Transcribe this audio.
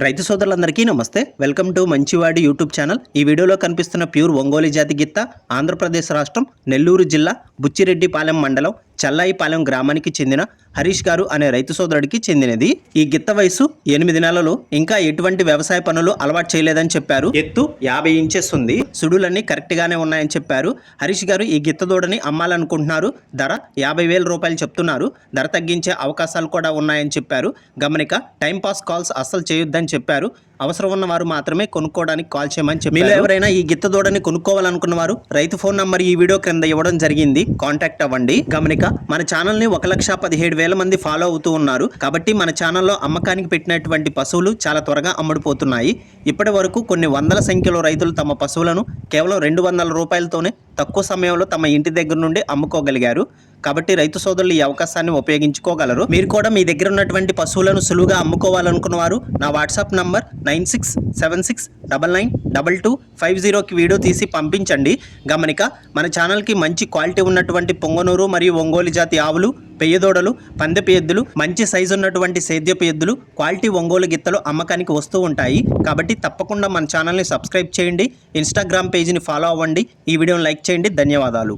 రైతు సోదరులందరికీ నమస్తే. వెల్కమ్ టు మంచివాడి యూట్యూబ్ ఛానల్. ఈ వీడియోలో కనిపిస్తున్న ప్యూర్ ఒంగోలు జాతి గిత్త ఆంధ్రప్రదేశ్ రాష్ట్రం నెల్లూరు జిల్లా బుచ్చిరెడ్డిపాలెం మండలం చల్లాయిపాలెం గ్రామానికి చెందిన హరీష్ గారు అనే రైతు సోదరుడికి చెందినది. ఈ గిత్త వయసు 8 నెలలు. ఇంకా ఎటువంటి వ్యవసాయ పనులు అలవాటు చేయలేదని చెప్పారు. ఎత్తు 50 ఇంచెస్ ఉంది. సుడులన్నీ కరెక్ట్ గానే ఉన్నాయని చెప్పారు. హరీష్ గారు ఈ గిత్త దూడని అమ్మాలనుకుంటున్నారు. ధర 50,000 రూపాయలు చెప్తున్నారు. ధర తగ్గించే అవకాశాలు కూడా ఉన్నాయని చెప్పారు. గమనిక, టైంపాస్ కాల్స్ అస్సలు చేయొద్దని చెప్పారు. అవసరం ఉన్న వారు మాత్రమే కొనుక్కోవడానికి కాల్ చేయమని చెప్పారు. మీలో ఎవరైనా ఈ గిత్త దూడని కొనుక్కోవాలనుకున్న వారు రైతు ఫోన్ నంబర్ ఈ వీడియో క్రింద ఇవ్వడం జరిగింది. కాంటాక్ట్ అవ్వండి. గమనిక, మన ఛానల్ ని 1,17,000 మంది ఫాలో అవుతూ ఉన్నారు. కాబట్టి మన ఛానల్లో అమ్మకానికి పెట్టినటువంటి పశువులు చాలా త్వరగా అమ్ముడుపోతున్నాయి. ఇప్పటి వరకు కొన్ని వందల సంఖ్యలో రైతులు తమ పశువులను కేవలం 200 రూపాయలతోనే తక్కువ సమయంలో తమ ఇంటి దగ్గర నుండి అమ్ముకోగలిగారు. కాబట్టి రైతు సోదరులు ఈ అవకాశాన్ని ఉపయోగించుకోగలరు. మీరు కూడా మీ దగ్గర ఉన్నటువంటి పశువులను సులువుగా అమ్ముకోవాలనుకున్న వారు నా వాట్సాప్ నంబర్ 9676992250కి వీడియో తీసి పంపించండి. గమనిక, మన ఛానల్కి మంచి క్వాలిటీ ఉన్నటువంటి పొంగనూరు మరియు ఒంగోలు జాతి ఆవులు, పెయ్యదోడలు, పందెపు ఎద్దులు, మంచి సైజు ఉన్నటువంటి సేద్యపు ఎద్దులు, క్వాలిటీ ఒంగోలు గిత్తలు అమ్మకానికి వస్తూ ఉంటాయి. కాబట్టి తప్పకుండా మన ఛానల్ని సబ్స్క్రైబ్ చేయండి. ఇన్స్టాగ్రామ్ పేజీని ఫాలో అవ్వండి. ఈ వీడియోని లైక్ చేయండి. ధన్యవాదాలు.